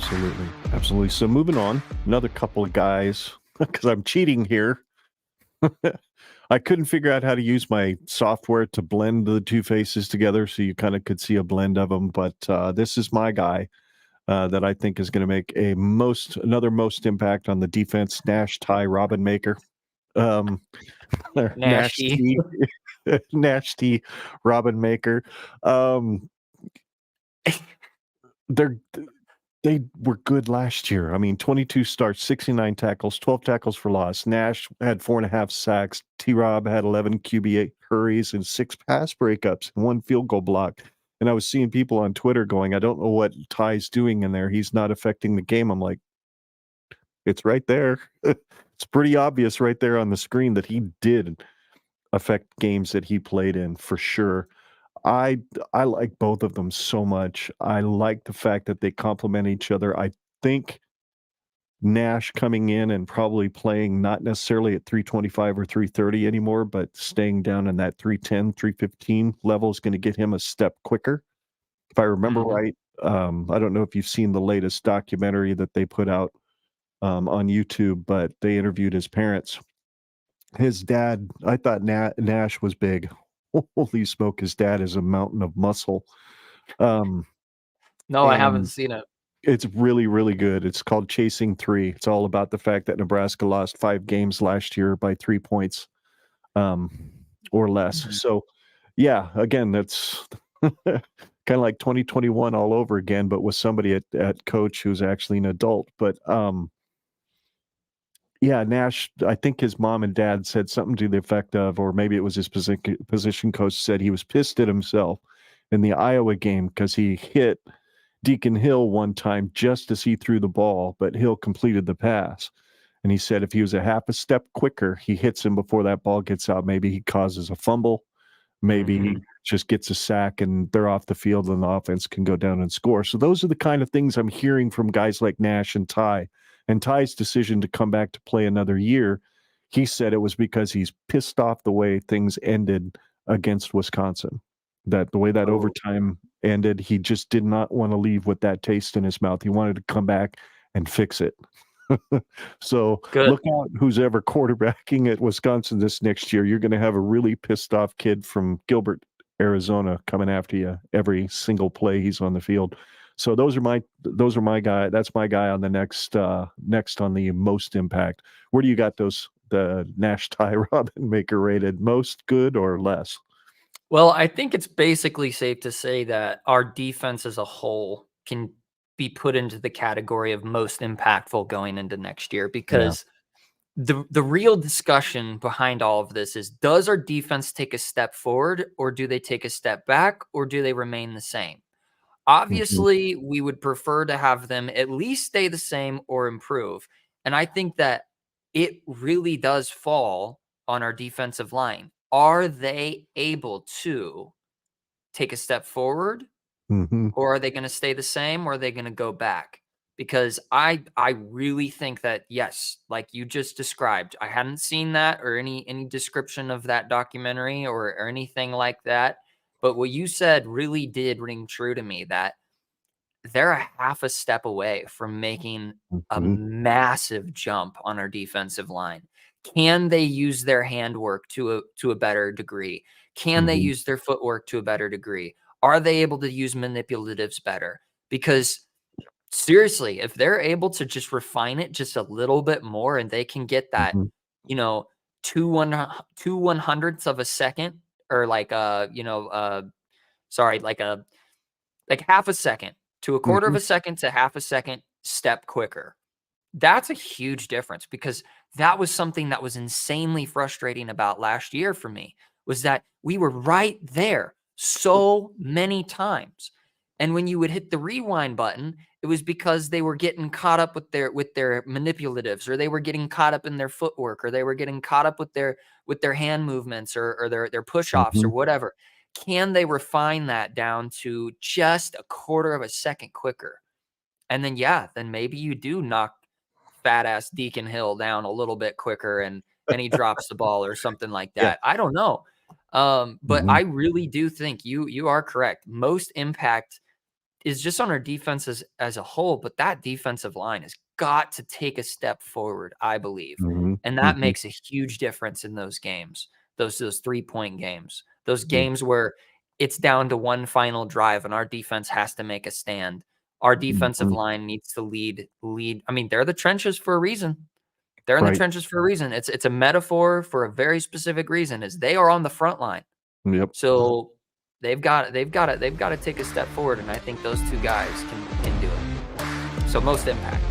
Absolutely. Absolutely. So moving on, another couple of guys, because I'm cheating here. I couldn't figure out how to use my software to blend the two faces together so you kind of could see a blend of them. But this is my guy that I think is going to make another most impact on the defense, Nash Ty Robin Maker. Nasty. NashTy Robin Maker. They were good last year. I mean, 22 starts, 69 tackles, 12 tackles for loss. Nash had 4.5 sacks. T-Rob had 11 QB hurries and 6 pass breakups and 1 field goal block. And I was seeing people on Twitter going, I don't know what Ty's doing in there. He's not affecting the game. I'm like, it's right there. It's pretty obvious right there on the screen that he did affect games that he played in for sure. I like both of them so much. I like the fact that they complement each other. I think Nash coming in and probably playing not necessarily at 325 or 330 anymore, but staying down in that 310, 315 level is going to get him a step quicker. If I remember right, I don't know if you've seen the latest documentary that they put out on YouTube, but they interviewed his parents. His dad, I thought Nash was big. Holy smoke, his dad is a mountain of muscle. No, I haven't seen it. It's really, really good. It's called Chasing 3. It's all about the fact that Nebraska lost 5 games last year by 3 points or less. Mm-hmm. So, yeah, again, that's kind of like 2021 all over again, but with somebody at coach who's actually an adult. But yeah, Nash, I think his mom and dad said something to the effect of, or maybe it was his position coach said he was pissed at himself in the Iowa game because he hit Deacon Hill one time just as he threw the ball, but Hill completed the pass. And he said if he was a half a step quicker, he hits him before that ball gets out. Maybe he causes a fumble. Maybe he just gets a sack and they're off the field and the offense can go down and score. So those are the kind of things I'm hearing from guys like Nash and Ty. And Ty's decision to come back to play another year, he said it was because he's pissed off the way things ended against Wisconsin. That the way that overtime ended, he just did not want to leave with that taste in his mouth. He wanted to come back and fix it. So look out who's ever quarterbacking at Wisconsin this next year. You're going to have a really pissed off kid from Gilbert, Arizona coming after you every single play he's on the field. So those are my guy. That's my guy on the next on the most impact. Where do you got the Nash Ty Robin Maker rated? Most good or less? Well, I think it's basically safe to say that our defense as a whole can be put into the category of most impactful going into next year because the real discussion behind all of this is, does our defense take a step forward or do they take a step back or do they remain the same? Obviously, we would prefer to have them at least stay the same or improve. And I think that it really does fall on our defensive line. Are they able to take a step forward or are they going to stay the same or are they going to go back? Because I really think that, yes, like you just described, I hadn't seen that or any description of that documentary or anything like that. But what you said really did ring true to me, that they're a half a step away from making a massive jump on our defensive line. Can they use their handwork to a better degree? Can they use their footwork to a better degree? Are they able to use manipulatives better? Because seriously, if they're able to just refine it just a little bit more and they can get that, you know, 2/100ths of a second or like like half a second to a quarter of a second to half a second step quicker. That's a huge difference because that was something that was insanely frustrating about last year for me, was that we were right there so many times. And when you would hit the rewind button, it was because they were getting caught up with their manipulatives, or they were getting caught up in their footwork, or they were getting caught up with their hand movements or their push-offs or whatever. Can they refine that down to just a quarter of a second quicker? And then, then maybe you do knock fat ass Deacon Hill down a little bit quicker and he drops the ball or something like that. I don't know. But I really do think you are correct. Most impact is just on our defense as a whole, but that defensive line has got to take a step forward, I believe. And that makes a huge difference in those games, those 3-point games, those games where it's down to one final drive and our defense has to make a stand. Our defensive line needs to lead. I mean, they're the trenches for a reason. They're in the trenches for a reason. It's a metaphor for a very specific reason, is they are on the front line. Yep. So they've got to take a step forward, and I think those two guys can do it. So most impact.